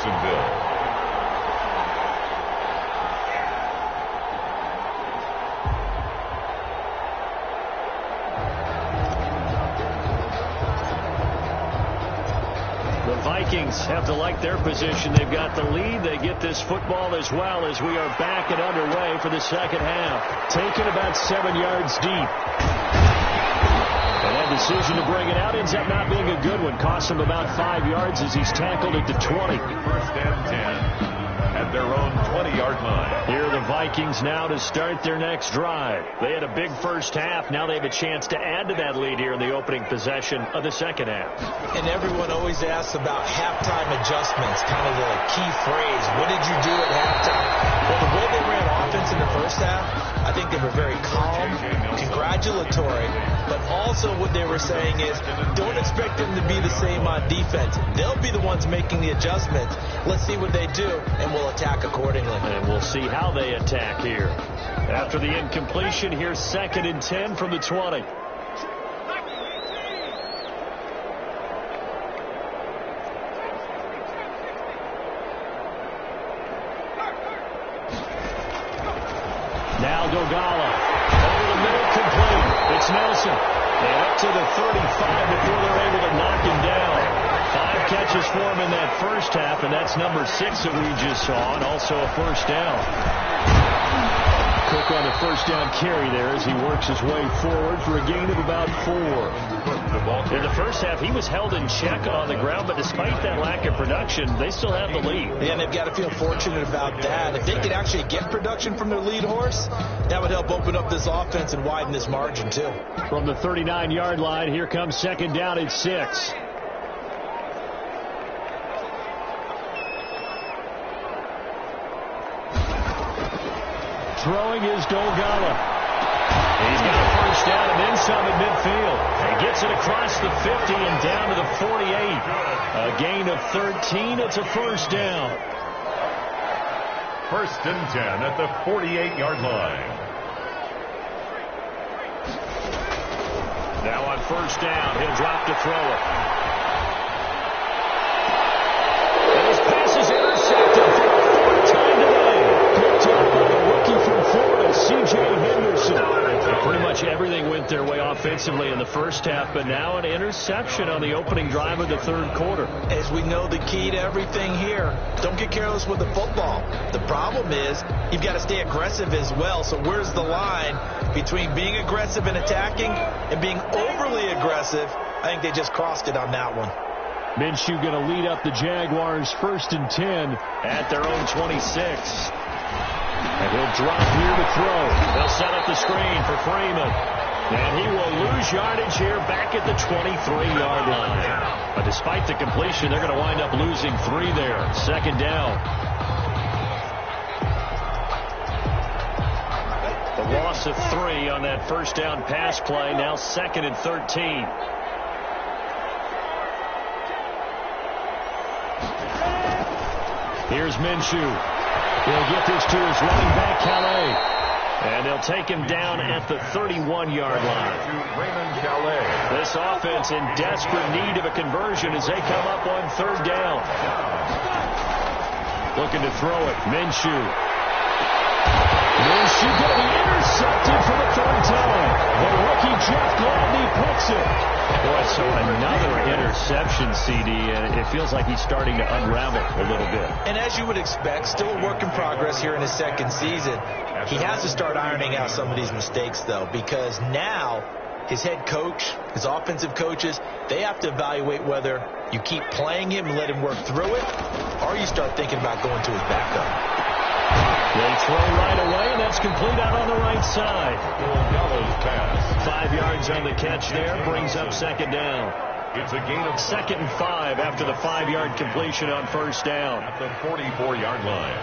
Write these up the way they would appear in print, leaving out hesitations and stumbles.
Jacksonville. Vikings have to like their position. They've got the lead. They get this football as well as we are back and underway for the second half. Taken about 7 yards deep. And that decision to bring it out ends up not being a good one. Costs him about 5 yards as he's tackled at the 20. First and 10 at their own 20-yard line. Here are the Vikings now to start their next drive. They had a big first half. Now they have a chance to add to that lead here in the opening possession of the second half. And everyone always asks about halftime adjustments, kind of the key phrase. What did you do at halftime? Well, the way they ran offense in the first half, I think they were very calm, congratulatory, but also what they were saying is don't expect them to be the same on defense. They'll be the ones making the adjustments. Let's see what they do, and we'll attack accordingly. And we'll see how they attack here. After the incompletion, here's 2nd and 10 from the 20. Now Dogala. Over the middle, complete. It's Nelson. And up to the 35 before they're able to knock him down. 5 catches for him in that first half, and that's number 6 that we just saw, and also a first down. Cook on the first down carry there as he works his way forward for a gain of about 4. In the first half, he was held in check on the ground, but despite that lack of production, they still have the lead. And they've got to feel fortunate about that. If they could actually get production from their lead horse, that would help open up this offense and widen this margin, too. From the 39-yard line, here comes 2nd down at 6. Throwing is Dogala. He's got a first down and then some at midfield. And gets it across the 50 and down to the 48. A gain of 13. It's a first down. First and 10 at the 48-yard line. Now on first down, he'll drop to throw it. And his pass is intercepted for the 4th time today. Picked up by the rookie from Florida, C.J. Henderson. Pretty much everything went their way offensively in the first half, but now an interception on the opening drive of the 3rd quarter. As we know, the key to everything here, don't get careless with the football. The problem is you've got to stay aggressive as well. So where's the line between being aggressive and attacking and being overly aggressive? I think they just crossed it on that one. Minshew going to lead up the Jaguars 1st and 10 at their own 26. And he'll drop here to throw. They'll set up the screen for Freeman. And he will lose yardage here back at the 23-yard line. But despite the completion, they're going to wind up losing 3 there. 2nd down. The loss of 3 on that first down pass play. Now 2nd and 13. Here's Minshew. He'll get this to his running back, Calais. And they'll take him down at the 31-yard line. This offense in desperate need of a conversion as they come up on 3rd down. Looking to throw it. Minshew. Minshew going to be intercepted for the 3rd time. The rookie Jeff Gladney picks it. Boy, so another interception, CD, and it feels like he's starting to unravel a little bit. And as you would expect, still a work in progress here in his 2nd season. He has to start ironing out some of these mistakes, though, because now his head coach, his offensive coaches, they have to evaluate whether you keep playing him and let him work through it, or you start thinking about going to his backup. They throw right away, and that's complete out on the right side. 5 yards on the catch there, brings up 2nd down. It's a gain of 2nd and 5 after the 5-yard completion on first down. At the 44-yard line.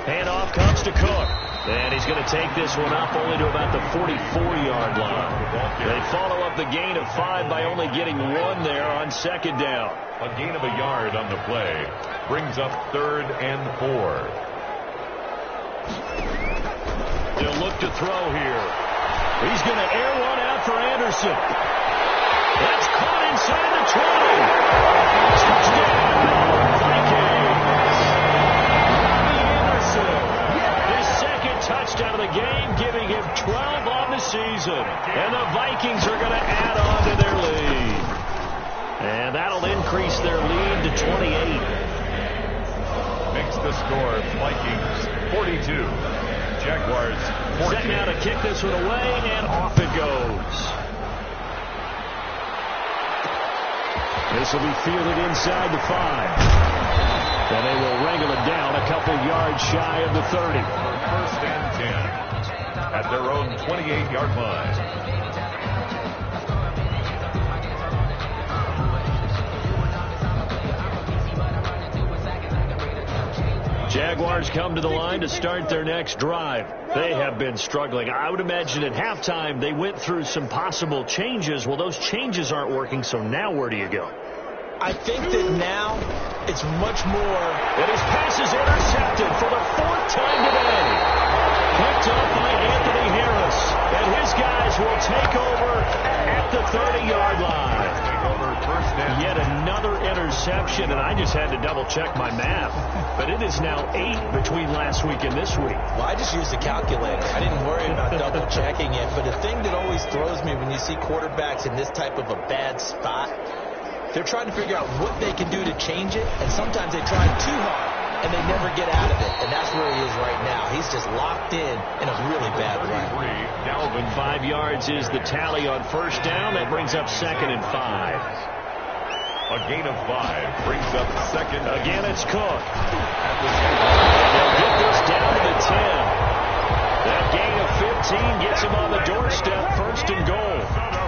Handoff comes to Cook. And he's going to take this one up only to about the 44-yard line. They follow up the gain of 5 by only getting 1 there on 2nd down. A gain of a yard on the play brings up 3rd and 4. He'll look to throw here. He's going to air one out for Anderson. That's caught inside the 20. And the Vikings are going to add on to their lead. And that'll increase their lead to 28. Makes the score Vikings 42. Jaguars 14. Set now to kick this one away, and off it goes. This will be fielded inside the 5. And they will wrangle it down a couple yards shy of the 30. First and 10 at their own 28-yard line. Jaguars come to the line to start their next drive. They have been struggling. I would imagine at halftime they went through some possible changes. Well, those changes aren't working, so now where do you go? I think that now it's much more. And his pass is intercepted for the 4th time today. Picked up by Anthony Harris. And his guys will take over at the 30-yard line. Yet another interception, and I just had to double-check my math. But it is now 8 between last week and this week. Well, I just used a calculator. I didn't worry about double-checking it. But the thing that always throws me when you see quarterbacks in this type of a bad spot, they're trying to figure out what they can do to change it, and sometimes they try too hard, and they never get out of it, and that's where he is right now. He's just locked in a really bad way. Dalvin, 5 yards is the tally on first down. That brings up 2nd and 5. A gain of 5 brings up 2nd. Again, it's Cook. They'll get this down to the 10. That gain of 15 gets him on the doorstep, 1st and goal.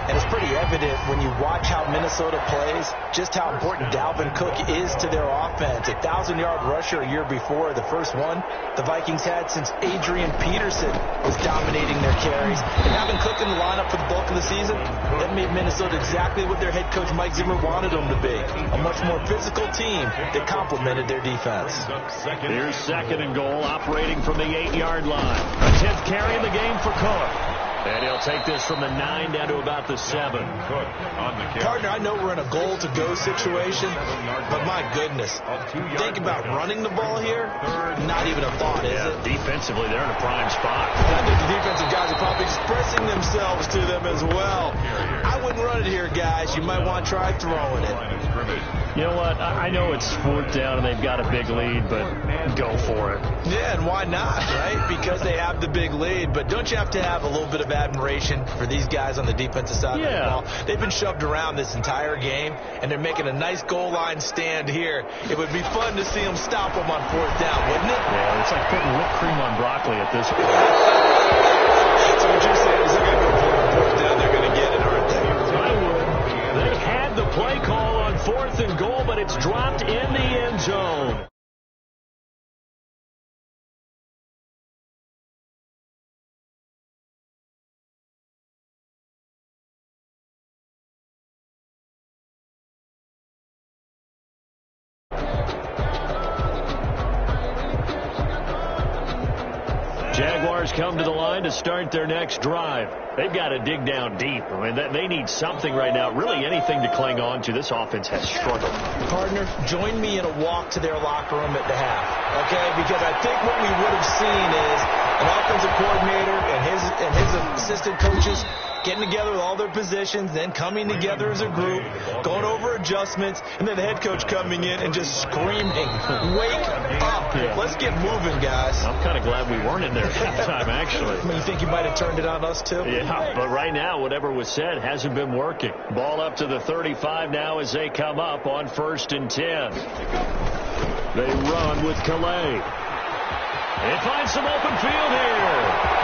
And it's pretty evident when you watch how Minnesota plays, just how important Dalvin Cook is to their offense. 1,000-yard rusher a year before, the first one the Vikings had since Adrian Peterson was dominating their carries. And having Cook in the lineup for the bulk of the season, that made Minnesota exactly what their head coach Mike Zimmer wanted them to be. A much more physical team that complemented their defense. Here's 2nd and goal, operating from the 8-yard line. A 10th carry in the game for Cook. And he'll take this from the 9 down to about the 7. Cook on the carry. Partner, I know we're in a goal-to-go situation, but my goodness, think about running the ball here. Not even a thought, is it? Defensively, they're in a prime spot. And I think the defensive guys are probably expressing themselves to them as well. I wouldn't run it here, guys. You might want to try throwing it. You know what? I know it's 4th down and they've got a big lead, but go for it. Yeah, and why not, right? Because they have the big lead. But don't you have to have a little bit of admiration for these guys on the defensive side of the ball? They've been shoved around this entire game, and they're making a nice goal line stand here. It would be fun to see them stop them on 4th down, wouldn't it? Yeah, it's like putting whipped cream on broccoli at this point. So what you're saying is they're going to go for 4th down. They're going to get it, aren't they? I would. They had the play call on 4th and goal, but it's dropped in the end zone. Jaguars come to the line to start their next drive. They've got to dig down deep. I mean, they need something right now, really anything to cling on to. This offense has struggled. Partner, join me in a walk to their locker room at the half, okay? Because I think what we would have seen is an offensive coordinator and his assistant coaches getting together with all their positions, then coming together as a group, going over adjustments, and then the head coach coming in and just screaming, wake up. Yeah. Let's get moving, guys. I'm kind of glad we weren't in there at that time, actually. I mean, you think you might have turned it on us, too? Yeah, but right now, whatever was said hasn't been working. Ball up to the 35 now as they come up on 1st and 10. They run with Calais. They find some open field here.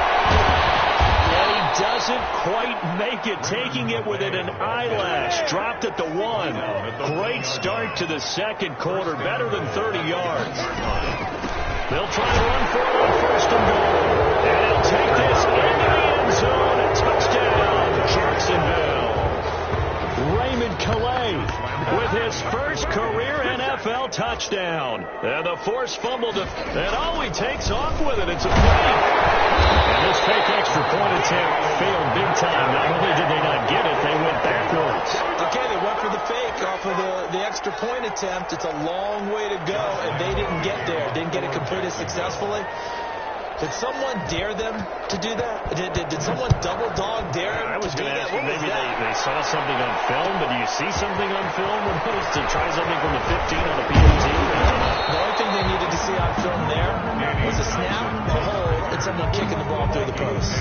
Doesn't quite make it, taking it within an eyelash. Dropped at the 1. Great start to the 2nd quarter, better than 30 yards. They'll try to run for it on 1st and goal. And he'll take this into the end zone. A touchdown, Jacksonville. Raymond Calais with his first career NFL touchdown. And the forced fumble, and all he takes off with it. It's a fake. And this fake extra point attempt failed big time. Not only did they not get it, they went backwards. Okay, they went for the fake off of the extra point attempt. It's a long way to go, and they didn't get there. Didn't get it completed successfully. Did someone dare them to do that? Did someone double dog dare them? I was going to ask you, maybe they saw something on film, but do you see something on film opposed to try something from the 15 on the PAT? The only thing they needed to see on film there was a snap, a hold, and someone kicking the ball through the post.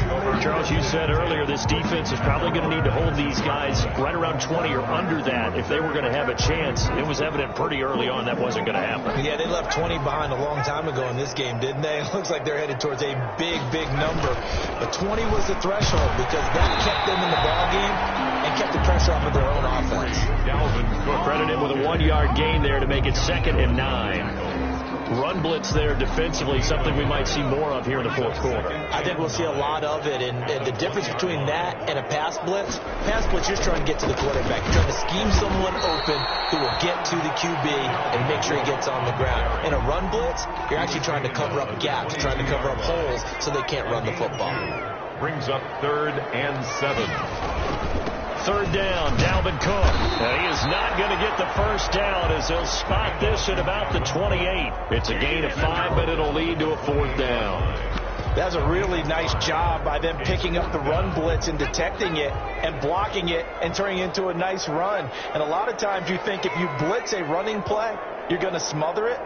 Charles, you said earlier this defense is probably going to need to hold these guys right around 20 or under that if they were going to have a chance. It was evident pretty early on that wasn't going to happen. Yeah, they left 20 behind a long time ago in this game, didn't they? It looks like they're headed towards a big, big number. But 20 was the threshold because that kept them in the ball game and kept the pressure off of their own offense. Credit him with a 1-yard gain there to make it 2nd and 9. Run blitz there defensively, something we might see more of here in the fourth quarter. I think we'll see a lot of it, and the difference between that and a pass blitz, you're just trying to get to the quarterback. You're trying to scheme someone open who will get to the QB and make sure he gets on the ground. In a run blitz, you're actually trying to cover up gaps, trying to cover up holes so they can't run the football. Brings up 3rd and 7. 3rd down, Dalvin Cook. Now, he is not going to get the first down as he'll spot this at about the 28. It's a gain of 5, but it'll lead to a 4th down. That's a really nice job by them picking up the run blitz and detecting it and blocking it and turning it into a nice run. And a lot of times you think if you blitz a running play, you're going to smother it.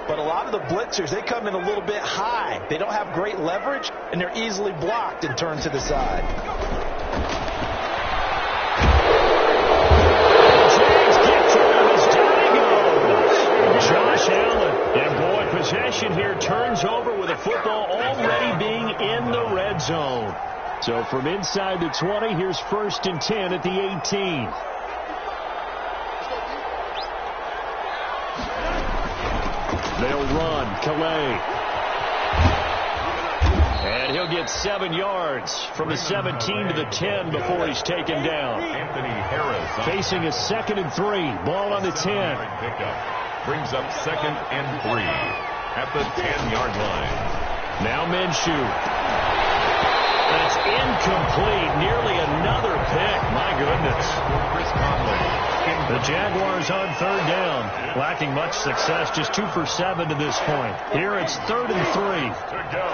But a lot of the blitzers, they come in a little bit high. They don't have great leverage, and they're easily blocked and turned to the side. Josh Allen, and boy, possession here turns over with the football already being in the red zone. So from inside the 20, here's 1st and 10 at the 18. They'll run, Calais. And he'll get 7 yards from the 17 to the 10 before he's taken down. Anthony Harris facing a 2nd and 3. Ball on the 10. Brings up 2nd and 3 at the 10-yard line. Now Minshew. That's incomplete. Nearly another pick. My goodness. Chris Conley. The Jaguars on 3rd down. Lacking much success. Just 2 for 7 to this point. Here it's 3rd and 3. To go.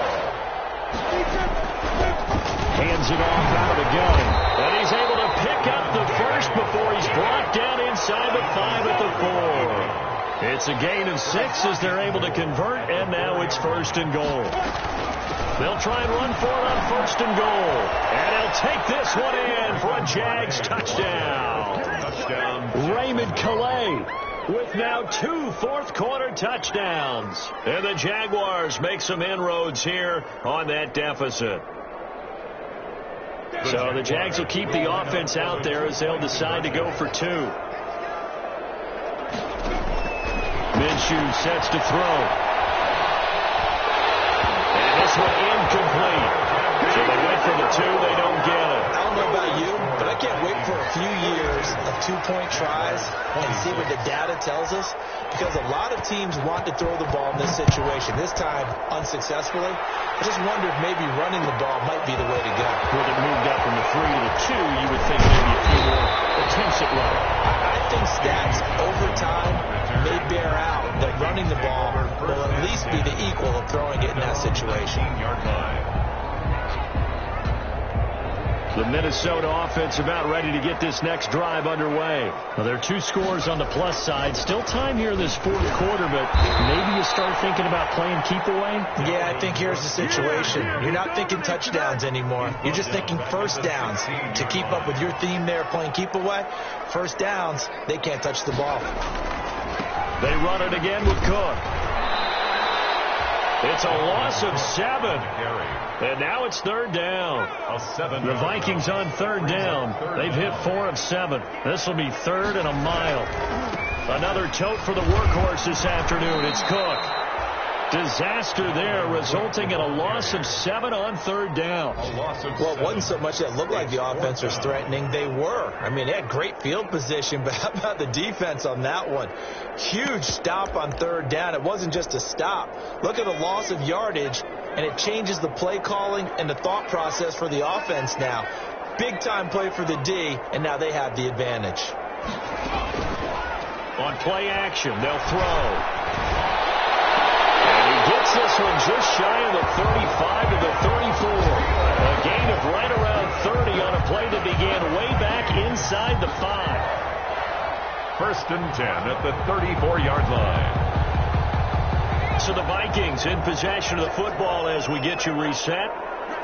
Hands it off out of the gun. And he's able to pick up the first before he's brought down inside the 5 at the 4. It's a gain of 6 as they're able to convert, and now it's 1st and goal. They'll try and run for it on 1st and goal. And he'll take this one in for a Jags touchdown. Raymond Calais with now 2 fourth-quarter touchdowns. And the Jaguars make some inroads here on that deficit. So the Jags will keep the offense out there as they'll decide to go for 2. Minshew sets to throw. And this one incomplete. So they went for the 2. They don't get it. I don't know about you, but I can't wait for a few years of 2-point tries and see what the data tells us. Because a lot of teams want to throw the ball in this situation. This time, unsuccessfully. I just wonder if maybe running the ball might be the way to go. With it moved up from the 3 to the 2, you would think maybe a few more attempts at running. I think stats over time may bear out that running the ball will at least be the equal of throwing it in that situation. The Minnesota offense about ready to get this next drive underway. Well, there are 2 scores on the plus side. Still time here in this fourth quarter, but maybe you start thinking about playing keep away? Yeah, I think here's the situation. You're not thinking touchdowns anymore. You're just thinking first downs. To keep up with your theme there, playing keep away, first downs, they can't touch the ball. They run it again with Cook. It's a loss of 7. And now it's 3rd down. The Vikings on 3rd down. They've hit 4 of 7. This will be 3rd and a mile. Another tote for the workhorse this afternoon. It's Cook. Disaster there, resulting in a loss of 7 on 3rd down. Well, it wasn't so much that it looked like the offense was threatening. They were. I mean, they had great field position, but how about the defense on that one? Huge stop on 3rd down. It wasn't just a stop. Look at the loss of yardage, and it changes the play calling and the thought process for the offense now. Big-time play for the D, and now they have the advantage. On play action, they'll throw. And he gets gets this one just shy of the 35 to the 34. A gain of right around 30 on a play that began way back inside the 5. First and 10 at the 34-yard line. So the Vikings in possession of the football as we get you reset.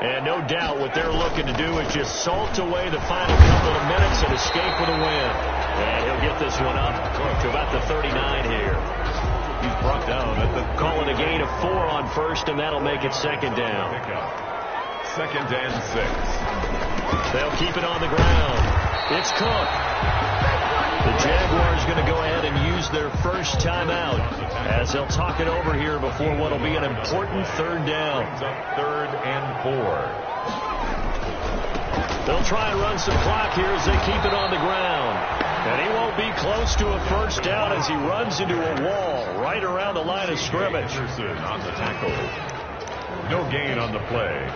And no doubt what they're looking to do is just salt away the final couple of minutes and escape with a win. And he'll get this one up to about the 39 here. He's brought down at the... Call it a gain of 4 on first, and that'll make it second down. Second and 6. They'll keep it on the ground. It's Cook. The Jaguars going to go ahead and use their first timeout as they'll talk it over here before what will be an important third down. Third and 4. They'll try and run some clock here as they keep it on the ground. And he won't be close to a first down as he runs into a wall right around the line of scrimmage. Anderson on the tackle. No gain on the play.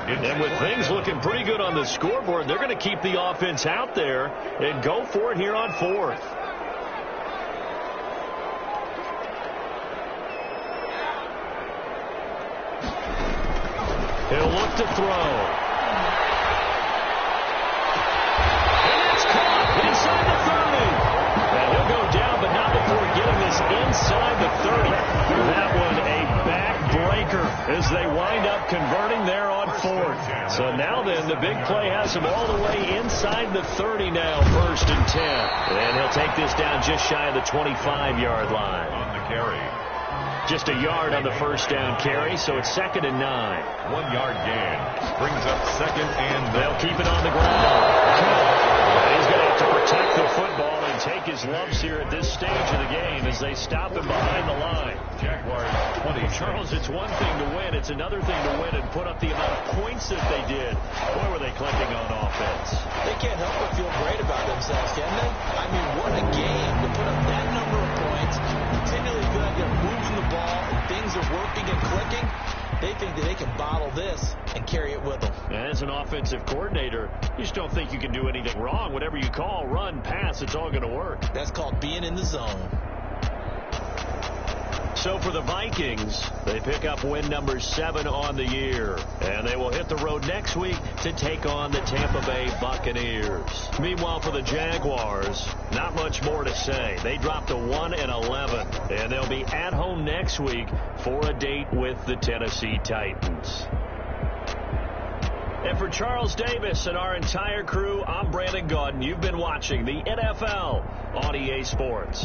And with things looking pretty good on the scoreboard, they're going to keep the offense out there and go for it here on fourth. He'll look to throw. And it's caught inside the 30. And he'll go down, but not before getting this inside the 30. That one a backbreaker as they wind up converting there on fourth. So now then, the big play has him all the way inside the 30 now, first and 10. And he'll take this down just shy of the 25-yard line. On the carry. Just a yard on the first down carry, so it's second and 9. 1 yard gain. Brings up second and... They'll keep it on the ground. He's going to have to protect the football and take his lumps here at this stage of the game as they stop him behind the line. Jaguars 20. Charles, it's one thing to win. It's another thing to win and put up the amount of points that they did. Boy, were they clicking on offense. They can't help but feel great about themselves, can they? I mean, what a game to put up that number of points. Continually feel like they're moving the ball and things are working and clicking. They think that they can bottle this and carry it with them. As an offensive coordinator, you just don't think you can do anything wrong. Whatever you call, run, pass, it's all going to work. That's called being in the zone. So for the Vikings, they pick up win number 7 on the year. And they will hit the road next week to take on the Tampa Bay Buccaneers. Meanwhile, for the Jaguars, not much more to say. They dropped to 1-11. And they'll be at home next week for a date with the Tennessee Titans. And for Charles Davis and our entire crew, I'm Brandon Gaudin. You've been watching the NFL on EA Sports.